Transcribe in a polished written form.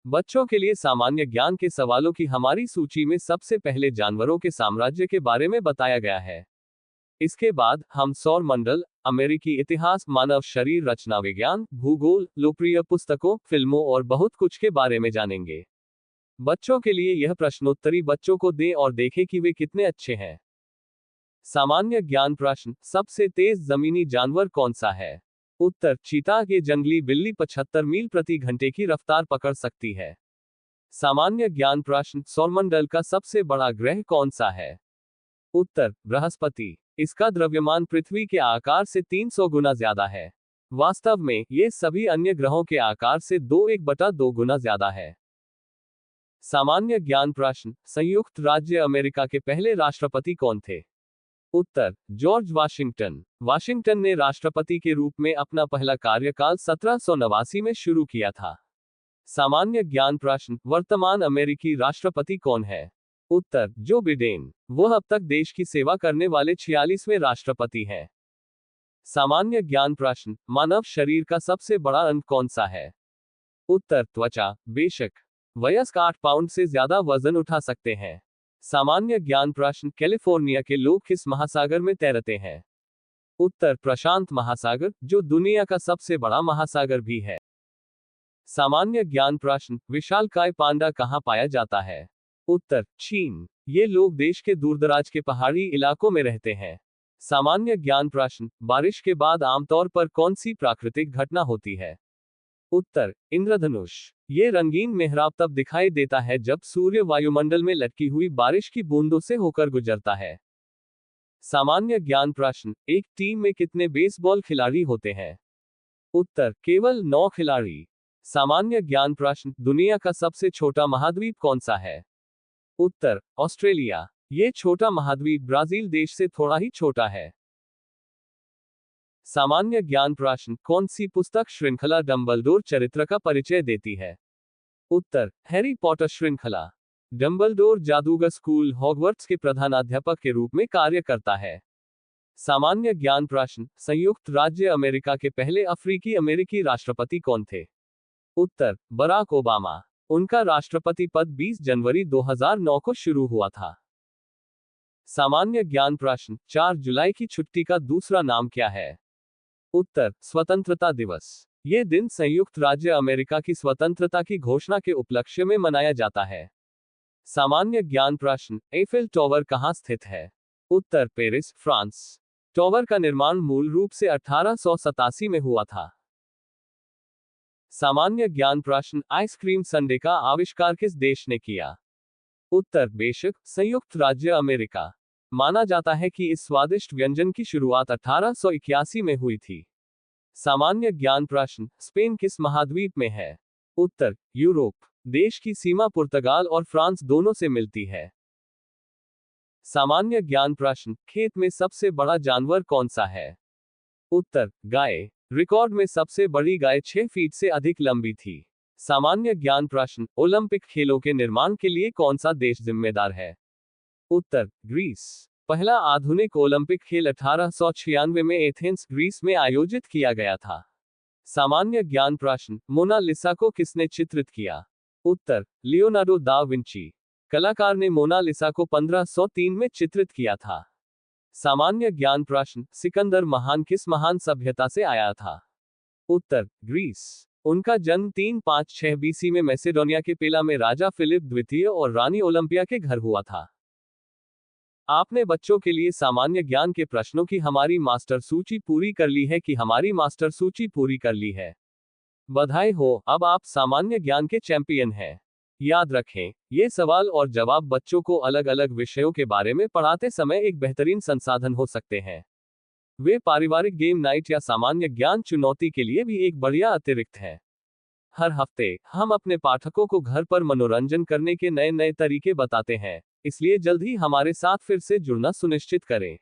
बच्चों के लिए सामान्य ज्ञान के सवालों की हमारी सूची में सबसे पहले जानवरों के साम्राज्य के बारे में बताया गया है। इसके बाद हम सौर मंडल, अमेरिकी इतिहास, मानव शरीर रचना विज्ञान, भूगोल, लोकप्रिय पुस्तकों, फिल्मों और बहुत कुछ के बारे में जानेंगे। बच्चों के लिए यह प्रश्नोत्तरी बच्चों को दें और देखें कि वे कितने अच्छे हैं। सामान्य ज्ञान प्रश्न, सबसे तेज जमीनी जानवर कौन सा है? उत्तर, चीता। ये जंगली बिल्ली 75 मील प्रति घंटे की रफ्तार पकड़ सकती है। सामान्य ज्ञान प्रश्न, सौरमंडल का सबसे बड़ा ग्रह कौन सा है? उत्तर, बृहस्पति। इसका द्रव्यमान पृथ्वी के आकार से 300 गुना ज्यादा है। वास्तव में ये सभी अन्य ग्रहों के आकार से 2/2 गुना ज्यादा है। सामान्य ज्ञान प्रश्न, संयुक्त राज्य अमेरिका के पहले राष्ट्रपति कौन थे? उत्तर, जॉर्ज वाशिंगटन। वाशिंगटन ने राष्ट्रपति के रूप में अपना पहला कार्यकाल 1789 में शुरू किया था। सामान्य ज्ञान प्रश्न, वर्तमान अमेरिकी राष्ट्रपति कौन है? उत्तर, जो बिडेन। वह अब तक देश की सेवा करने वाले 46वें राष्ट्रपति हैं। सामान्य ज्ञान प्रश्न, मानव शरीर का सबसे बड़ा अंग कौन सा है? उत्तर, त्वचा। बेशक, वयस्क 8 पाउंड से ज्यादा वजन उठा सकते हैं। सामान्य ज्ञान प्रश्न, कैलिफोर्निया के लोग किस महासागर में तैरते हैं? उत्तर, प्रशांत महासागर, जो दुनिया का सबसे बड़ा महासागर भी है। सामान्य ज्ञान प्रश्न, विशालकाय पांडा कहाँ पाया जाता है? उत्तर, चीन। ये लोग देश के दूरदराज के पहाड़ी इलाकों में रहते हैं। सामान्य ज्ञान प्रश्न, बारिश के बाद आमतौर पर कौन सी प्राकृतिक घटना होती है? उत्तर, इंद्रधनुष। ये रंगीन मेहराब तब दिखाई देता है जब सूर्य वायुमंडल में लटकी हुई बारिश की बूंदों से होकर गुजरता है। सामान्य ज्ञान प्रश्न, एक टीम में कितने बेसबॉल खिलाड़ी होते हैं? उत्तर, केवल 9 खिलाड़ी। सामान्य ज्ञान प्रश्न, दुनिया का सबसे छोटा महाद्वीप कौन सा है? उत्तर, ऑस्ट्रेलिया। ये छोटा महाद्वीप ब्राजील देश से थोड़ा ही छोटा है। सामान्य ज्ञान प्रश्न, कौन सी पुस्तक श्रृंखला डंबलडोर चरित्र का परिचय देती है? उत्तर, हैरी पॉटर श्रृंखला। डंबलडोर जादूगर स्कूल हॉगवर्ट्स के प्रधानाध्यापक के रूप में कार्य करता है। सामान्य ज्ञान प्रश्न, संयुक्त राज्य अमेरिका के पहले अफ्रीकी अमेरिकी राष्ट्रपति कौन थे? उत्तर, बराक ओबामा। उनका राष्ट्रपति पद 20 जनवरी 2009 को शुरू हुआ था। सामान्य ज्ञान प्रश्न, 4 जुलाई की छुट्टी का दूसरा नाम क्या है? उत्तर, स्वतंत्रता दिवस। ये दिन संयुक्त राज्य अमेरिका की स्वतंत्रता की घोषणा के उपलक्ष्य में मनाया जाता है। सामान्य ज्ञान प्रश्न, एफिल टॉवर कहाँ स्थित है? उत्तर, पेरिस, फ्रांस। टॉवर का निर्माण मूल रूप से 1887 में हुआ था। सामान्य ज्ञान प्रश्न, आइसक्रीम संडे का आविष्कार किस देश ने किया? उत्तर, बेशक, संयुक्त राज्य अमेरिका। माना जाता है कि इस स्वादिष्ट व्यंजन की शुरुआत 1881 में हुई थी। सामान्य ज्ञान प्रश्न, स्पेन किस महाद्वीप में है? उत्तर, यूरोप। देश की सीमा पुर्तगाल और फ्रांस दोनों से मिलती है। सामान्य ज्ञान प्रश्न, खेत में सबसे बड़ा जानवर कौन सा है? उत्तर, गाय। रिकॉर्ड में सबसे बड़ी गाय 6 फीट से अधिक लंबी थी। सामान्य ज्ञान प्रश्न, ओलंपिक खेलों के निर्माण के लिए कौन सा देश जिम्मेदार है? उत्तर, ग्रीस। पहला आधुनिक ओलंपिक खेल 1896 में एथेंस, ग्रीस में आयोजित किया गया था। सामान्य ज्ञान प्रश्न, मोनालिसा को किसने चित्रित किया? उत्तर, लियोनार्डो दा विंची। कलाकार ने मोनालिसा को 1503 में चित्रित किया था। सामान्य ज्ञान प्रश्न, सिकंदर महान किस महान सभ्यता से आया था? उत्तर, ग्रीस। उनका जन्म 356 बीसी में मैसेडोनिया के पेला में राजा फिलिप द्वितीय और रानी ओलंपिया के घर हुआ था। आपने बच्चों के लिए सामान्य ज्ञान के प्रश्नों की हमारी मास्टर सूची पूरी कर ली है कि हमारी मास्टर सूची पूरी कर ली है। बधाई हो, अब आप सामान्य ज्ञान के चैंपियन हैं। याद रखें, ये सवाल और जवाब बच्चों को अलग अलग विषयों के बारे में पढ़ाते समय एक बेहतरीन संसाधन हो सकते हैं। वे पारिवारिक गेम नाइट या सामान्य ज्ञान चुनौती के लिए भी एक बढ़िया अतिरिक्त है। हर हफ्ते हम अपने पाठकों को घर पर मनोरंजन करने के नए नए तरीके बताते हैं, इसलिए जल्द ही हमारे साथ फिर से जुड़ना सुनिश्चित करें।